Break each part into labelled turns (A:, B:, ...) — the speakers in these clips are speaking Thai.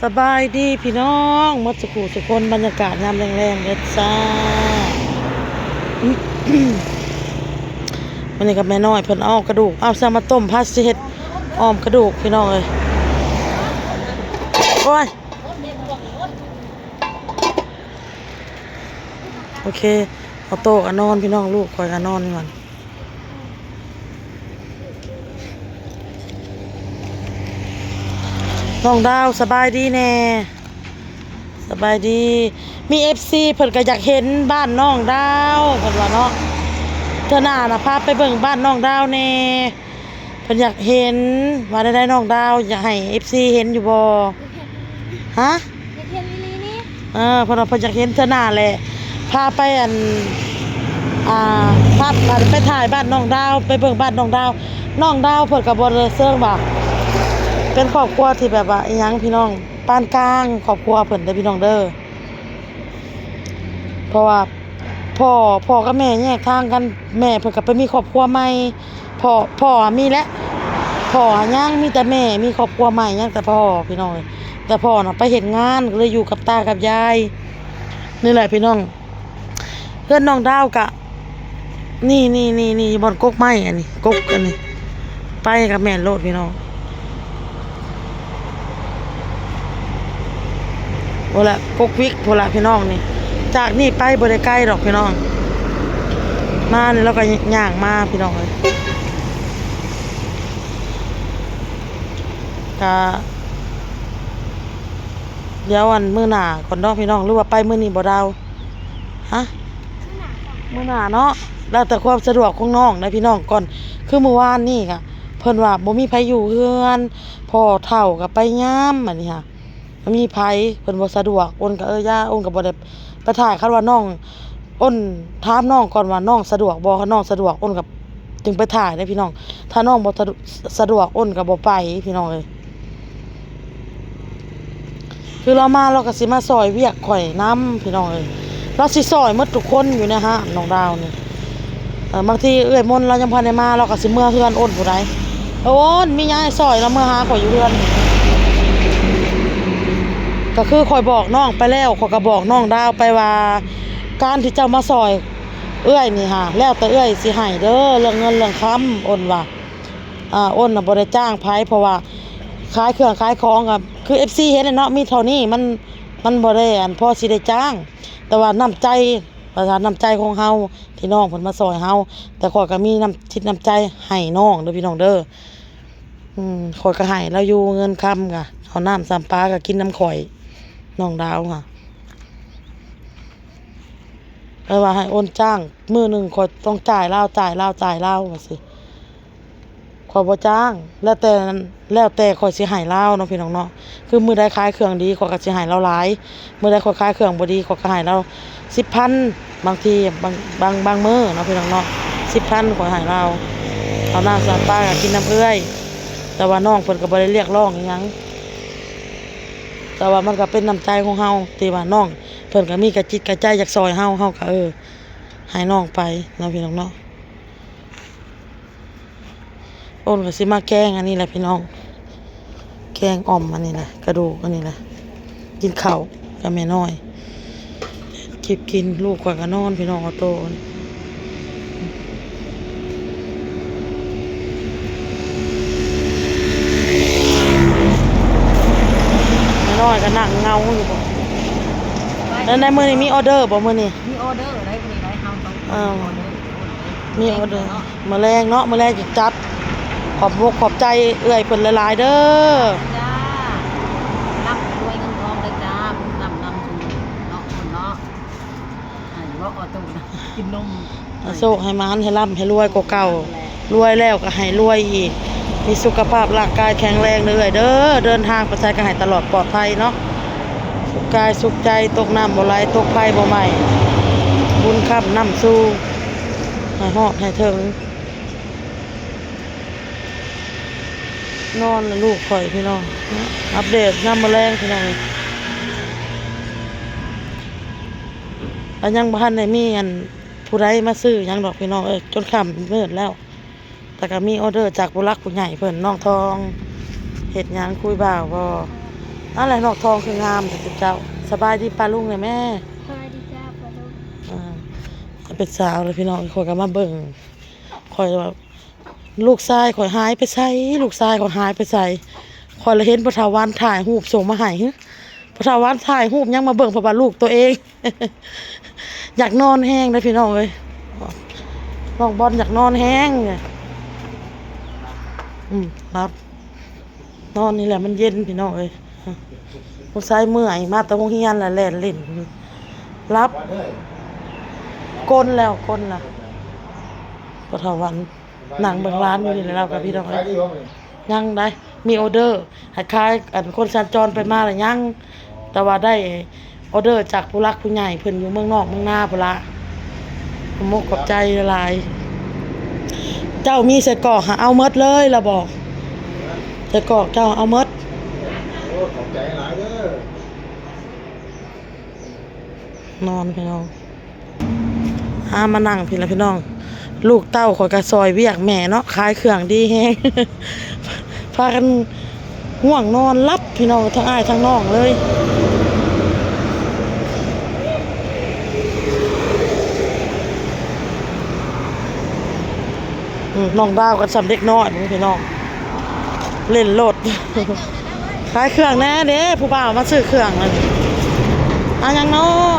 A: สบายดีพี่น้องมดสุขุสุคนบรรยากาศยามแรงๆเด้อจ้าวันนี้กับแม่น้อยเพิ่นเอากระดูกเอาซะมาต้มผัดสิเฮ็ดอ้อมกระดูกพี่น้องเอ้ยโอ้ยโอเคเอาโต๊ะนอนพี่น้องลูกคอยนอนก่อนน้องดาวสบายดีแน่สบายดีมี FC เพิ่นก็อยากเห็นบ้านน้องดาวเพิ่นว่าเนาะเทื่อหน้าน่ะพาไปเบิ่งบ้านน้องดาวแน่เพิ่นอยากเห็นว่าได้น้องดาวอยากให้ FC เห็นอยู่บ่ฮะ
B: อยากเห็นอีหลีนี่
A: เพิ่นว่าเพิ่นอยากเห็นเทื่อหน้าแหละพาไปพาไปถ่ายบ้านน้องดาวไปเบิ่งบ้านน้องดาวน้องดาวเพิ่นก็บ่ได้เซิงว่าเป็นครอบครัวที่แบบว่าอีหยังพี่น้องปานกลางครอบครัวเพิ่นเด้อพี่น้องเด้อเพราะว่าพ่อกับแม่แยกทางกันแม่เพิ่นก็ไปมีครอบครัวใหม่พ่อมีแล้วพ่อยังมีแต่แม่มีครอบครัวใหม่ยังแต่พ่อพี่น้องแต่พ่อน่ะไปเฮ็ดงานก็เลยอยู่กับตากับยายนี่แหละพี่น้องเพื่อนน้องดาวกะนี่บ่อนกกไม้อันนี้กกอันนี้ไปกับแม่โลดพี่น้องโอ้ละกกวิกโพละพี่น้องนี่จากนี่ไปบ่ได้ไกลดอกพี่น้องมานี่เราก็ย่างมาพี่น้องเลยก็เดี๋ยววันมื้อหน้าก่อนเนาะพี่น้องหรือว่าไปมื้อนี้บ่ดาวฮะมื้อหน้าเนาะแล้วแต่ความสะดวกของน้องนะพี่น้องก่อนคือเมื่อวานนี่ค่ะเพิ่นว่าบ่มีไผอยู่เฮือนพ่อเฒ่าก็ไปยามอันนี้ค่ะบ่มีไผเพิ่นบ่สะดวกอ้นก็ย่าอ้นก็บ่ได้ไปถ่ายคันว่าน้องอ้นถามน้องก่อนว่าน้องสะดวกบ่คันน้องสะดวกอ้นก็จึงไปถ่ายได้พี่น้องถ้าน้องบ่สะดวกอ้นก็บ่ไปพี่น้องเอ้ยคือเรามาเราก็สิมาซอยเวียกข่อยน้ำพี่น้องเอ้ยเราสิซอยหมดทุกคนอยู่นะฮะน้องดาวนี่บางทีเอ้ยมนเรายังพันได้มาเราก็สิเมื่อเฮือนอ้นผู้ใดโอ้นมีหยังให้ซอยเราเมื่อหาข่อยอยู่เฮือนก็คือข่อยบอกน้องไปแล้วข่อยก็บอกน้องดาวไปว่าการที่เจ้ามาซอยเอ้ยนี่ฮะแล้วแต่เอ้ยสิให้เด้อเรื่องเงินเรื่องคำอ้นว่าอ้นน่ะบ่ได้จ้างไผเพราะว่าขายเครื่องขายของกับคือ FC เห็นเนาะมีเท่านี้มันบ่ได้พอสิได้จ้างแต่ว่าน้ำใจประทานน้ำใจของเฮาที่น้องเพิ่นมาซอยเฮาแต่ข่อยก็มีน้ำจิตน้ำใจให้น้องเด้อพี่น้องเด้อข่อยก็ให้แล้วอยู่เงินคำกะเอาน้ำสามปลาก็กินน้ำข่อยน้องดาวค่ะไปว่าให้โอนจ้างมื้อนึงข่อยต้องจ่ายลาวว่าสิข่อยบ่จ้างแล้วแต่ข่อยสิให้ลาวเนาะพี่น้องเนาะคือมื้อใดขายเครื่องดีข่อยก็สิให้ลาวหลายมื้อใดข่อยขายเครื่องบ่ดีข่อยก็ให้ลาว 10,000 บางทีบางมื้อเนาะพี่น้องเนาะ 10,000 ข่อยให้ลาวเอาน้ำสามปลาก็กินน้ำเอื้อยแต่ว่าน้องเพิ่นก็บ่ได้เรียกร้องอีหยังแต่ว่ามันก็เป็นน้ำใจของเฮาที่ว่าน้องเพิ่นก็มีกระจิตกระใจอยากซอยเฮาก็ให้น้องไปเนาะพี่น้องเนาะโอนก็สิมาแกงอันนี้แหละพี่น้องแกงอ่อมอันนี้แหละกระดูกอันนี้แหละกินข้าวกับแม่น้อยกินลูกข่อยก็นอนพี่น้องก็โตแม่น้อยก็นั่งเงาอยู่บ่แล้วในมื้อนี้มีออเดอร์บ่มื้อนี้
B: มีออเดอร์ได้มื้อนี้ได้เฮาต้องออเดอร์
A: มีออเดอร์มื้อแรงเนาะมื้อแรงจะจัดขอบใจเอื้อยเพิ่นหลายๆเด้อ
B: จ้ารับรวยเงินทองเลยจ้านำสู่เนาะคนเนาะให้ว่าออโต้กินนม
A: โชคให้มานให้ร่ำให้รวยกว่าเก่ารวยแล้วก็ให้รวยอีกมีสุขภาพร่างกายแข็งแรงเด้อเด้อเดินทางไปไสก็ให้ตลอดปลอดภัยเนาะสุขกายสุขใจตกน้ำบ่ไหลตกไฟบ่ไหม้บุญค้ำนำสู่ให้ฮอดให้ถึงนอนแล้วลูกข่อยพี่น้องอัปเดตยามมื้อแลงพี่น้องแล้วยังบ่ทันได้มีผู้ใดมาซื้อหยังดอกพี่น้องจนค่ำมืดแล้วแต่ก็มีออเดอร์จากผู้หลักผู้ใหญ่เพิ่นน้องทองเฮ็ดหยังคุยบ่าวบ่ อะไรนอกทองคืองามแต่เจ้าสบายดีป้าลุงเลยแม่
C: สวัสดีจ้าปลาดุก
A: เป็นสาวเลยพี่น้องคอยก็มาเบิ่งคอยว่าลูกชายคอยหายไปใส่ลูกชายคอยหายไปใส่คอยละเห็นพระทาวันถ่ายรูปส่งมาให้พระทาวันถ่ายรูปยังมาเบิ่งเพราะว่าลูกตัวเอง อยากนอนแห้งเลยพี่น้องเลยน้องบอลอยากนอนแห้งเนี่ยครับนอนนี่แหละมันเย็นพี่น้องเลยลูกชายเมื่อยมาแต่โรงเรียนแหละแล่นเล่นรับก้นแล้วพระทาวันหนังเบิ่งร้านอยู่นี่แหละเรากับพี่น้องเลยยังได้มีออเดอร์คล้ายๆอันคนสัญจรไปมาแล้วยังแต่ว่าได้ออเดอร์จากผู้รักผู้ใหญ่เพิ่นอยู่เมืองนอกเมืองนาพุ่นละผมกขอบใจหลายเจ้ามีใส่กรอกหาเอาหมดเลยล่ะบอกใส่กรอกเจ้าเอาหมด
D: ขอบใจหลายเด้อน
A: อนพี่น้องมานั่งพี่ละพี่น้องลูกเต้าขอยกระซอยเวียกแม่เนาะขายเครื่องดีแฮง พากันง่วงนอนรับพี่น้องทั้งอ้ายทั้งน้องเลยน้องดาวกันสำเด็กน้อยพี่น้องเล่นโลด ขายเครื่องแน่เด้ผู้บ่าวมาซื้อเครื่องนั่นยังเนาะ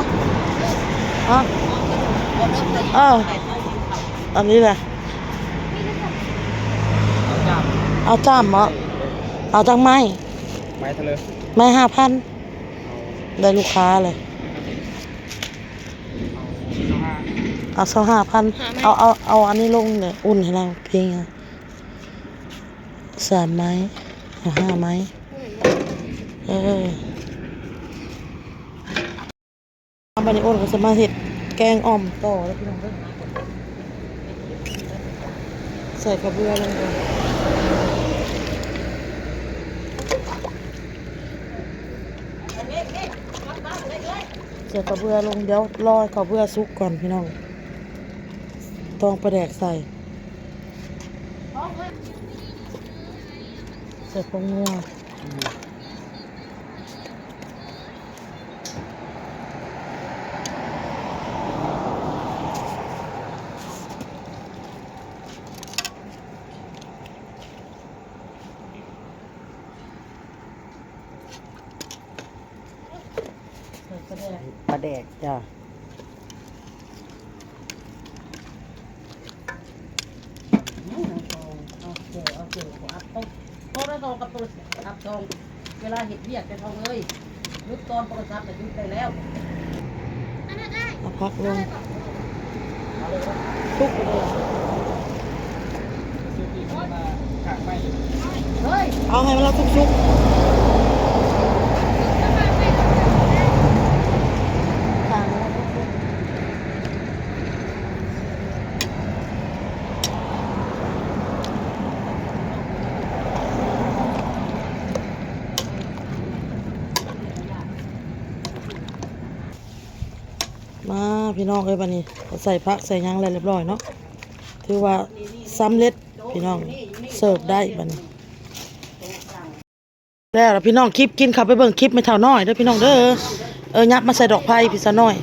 A: อันนี้แหละเอาจ้ามเหรอเอาจังไม้
D: ไม้ทะเล
A: ไม้5,000ได้ลูกค้าเลยเอา25,000เอาอันนี้ลงเลยอุ่นให้เราเพียง3 ไม้เอา5 ไม้บันนี้อ้นก็จะมาเห็ดแกงอ่อมต่อแล้วพี่น้องใส่กระเบือลงไปใส่กระเบือลงเดี๋ยวรอกระเบือสุกก่อนพี่น้องต้องประแดกใส่ผงนัวปลาแดกจ้ะเอาเจ๋ออัพต้องได้ทองกับตัวอัพทองเวลาเห็ดเรียกจะทองเลยยุดตอนโทรศัพท์จะยุดไปแล้วเอาพักลงทุกเลยเอาให้มันเราทุกมาพี่น้องเอ้ยบัดนี้ใส่ผักใส่ยางอะไรเรียบร้อยเนาะถือว่าสำเร็จพี่น้องเสิร์ฟได้บัดนี้แล้วพี่น้องคลิปกินขับไปเบิ่งคลิปไม่เท่าน้อยเด้อพี่น้องเด้อยับมาใส่ดอกไผ่พี่ซะน้อย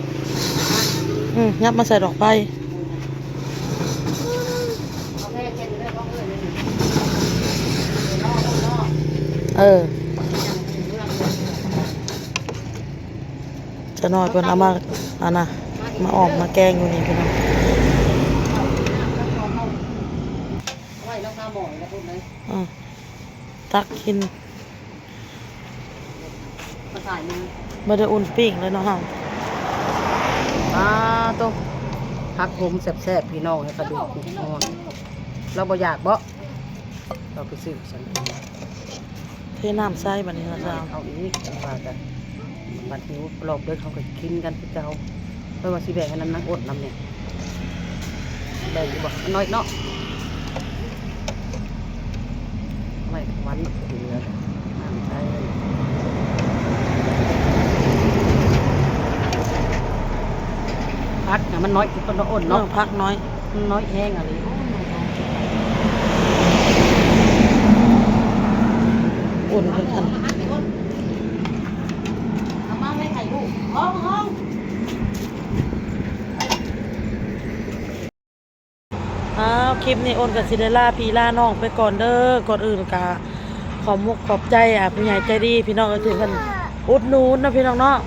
A: ยับมาใส่ดอกไผ่จะน้อยเพิ่นเอามามาออกมาแกงอยู่นี่พี่น้องตักกินบ่ได้อุ่นปิ้งเลยเนาะเฮา
B: ต้องพักผมแซ่บๆพี่น้องให้กระดูกนอนเราบ่อยากบ่เราไปซื้อฉัน
A: เทน้ำใส่บัดนี้นะเจ้า
B: เอาอีกว่ากันบัดหิวรอบเด้อเขาก็กินกันพี่เจ้าเพราะว่าสิแบ่งให้นั้นนักอดนำเนี่ยแบ่งบ่น้อยเนาะไม่วันเหลือน้ำใส่พักมันน้อยคือต้นอ้นเนาะ
A: พักน้อย
B: น้อยแห้งอะไร
A: อุ่นกัน
B: ห้อง
A: อ้าวคลิปนี้โอนกับซิเดล่าพี่ล่าน้องไปก่อนเด้อก่อนอื่นกะขอบมุกขอบใจผู้ใหญ่ใจดีพี่น้องก็ถือกันอุดหนูนนะพี่น้องเนาะ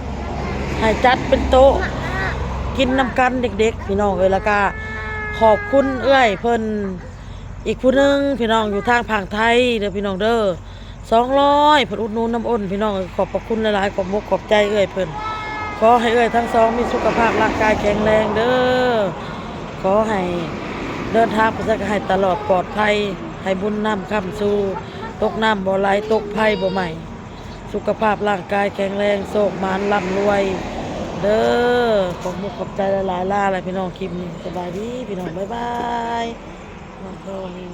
A: ให้จัดเป็นโต๊ะกินน้ำกันเด็กๆพี่น้องแล้วก็ขอบคุณเอื้อยเพิ่นอีกผู้หนึงพี่น้องอยู่ทางฝั่งไทยเด้อพี่น้องเด้อ200เพิ่นอุดหนูนน้ำอ้นพี่น้องขอบพระคุณหลายๆขอบมุกขอบใจเอื้อยเพิ่นขอให้เอื้อยทั้งสองมีสุขภาพร่างกายแข็งแรงเด้อขอให้เดินทางไปสักให้ตลอดปลอดภัยให้บุญน้ำค้ำสู่ตกน้ำบ่ไหลตกภัยบ่ใหม่สุขภาพร่างกายแข็งแรงโชคมานร่ำรวยเด้อขอบมุกขอบใจหลายๆล่าอะไรพี่น้องคลิปนี้สบายดีพี่น้องบ๊ายบายน้องโทนี่